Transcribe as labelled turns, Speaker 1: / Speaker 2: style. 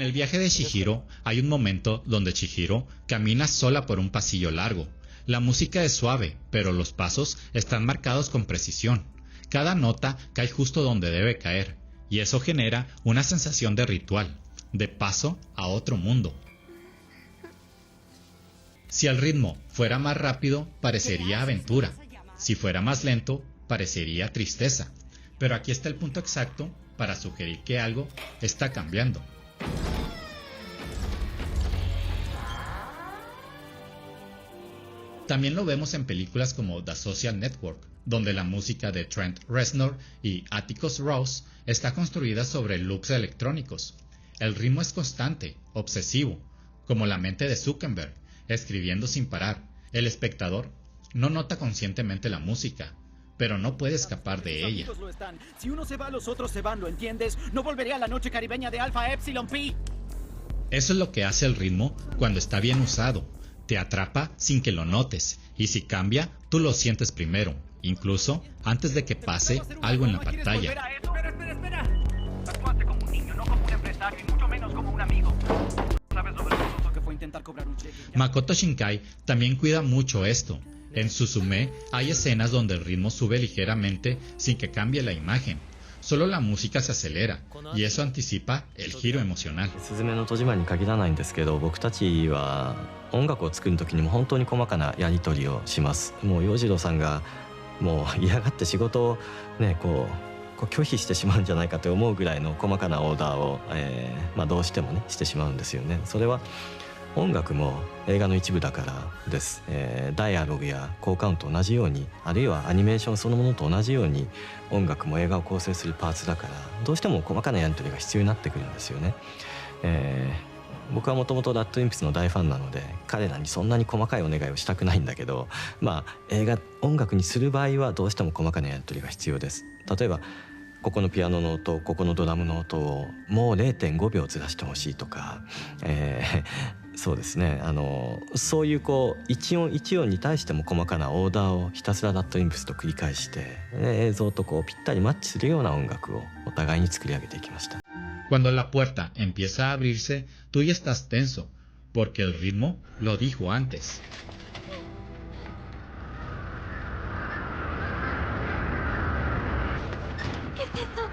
Speaker 1: En el viaje de Chihiro hay un momento donde Chihiro camina sola por un pasillo largo. La música es suave, pero los pasos están marcados con precisión. Cada nota cae justo donde debe caer, y eso genera una sensación de ritual, de paso a otro mundo. Si el ritmo fuera más rápido, parecería aventura. Si fuera más lento, parecería tristeza. Pero aquí está el punto exacto para sugerir que algo está cambiando. También lo vemos en películas como The Social Network, donde la música de Trent Reznor y Atticus Ross está construida sobre loops electrónicos. El ritmo es constante, obsesivo, como la mente de Zuckerberg, escribiendo sin parar. El espectador no nota conscientemente la música, pero no puede escapar de ella.
Speaker 2: Si uno se va, los otros se van, ¿lo entiendes? No volveré a la noche caribeña de Alpha Epsilon Pi.
Speaker 1: Eso es lo que hace el ritmo cuando está bien usado. Te atrapa sin que lo notes, y si cambia, tú lo sientes primero, incluso antes de que pase algo en la pantalla.
Speaker 2: Espera. Actuaste como un niño, no como un empresario, y mucho menos como un amigo. ¿Sabes lo vergonzoso que fue intentar cobrar un cheque?
Speaker 1: Makoto Shinkai también cuida mucho esto. En Suzume hay escenas donde el ritmo sube ligeramente sin que cambie la imagen. Solo la música se acelera, y eso anticipa el giro emocional.
Speaker 3: すずめの戸締まりに限らないんですけど、僕たちは音楽を作る時にも本当に細かなやり取りをします。もう洋次郎さんがもう嫌がって仕事をねこう拒否してしまうんじゃないかと思うぐらいの細かなオーダーを、どうしてもねしてしまうんですよね。それは音楽も映画の一部だからです、ダイアログや効果音と同じように、あるいはアニメーションそのものと同じように音楽も映画を構成するパーツだから、どうしても細かなやり取りが必要になってくるんですよね。僕はもともとラッドインプスの大ファンなので、彼らにそんなに細かいお願いをしたくないんだけど、音楽にする場合はどうしても細かなやり取りが必要です。例えばここのピアノの音、ここのドラムの音をもう 0.5 秒ずらしてほしいとか、そうですね、そういう一音一音に対しても細かなオーダーをひたすらラッドインプスと繰り返して、映像とぴったりマッチするような音楽をお互いに作り上げていきました。
Speaker 1: Cuando la puerta empieza a abrirse, tú ya estás tenso, porque el ritmo lo dijo antes.
Speaker 4: ¿Qué es eso?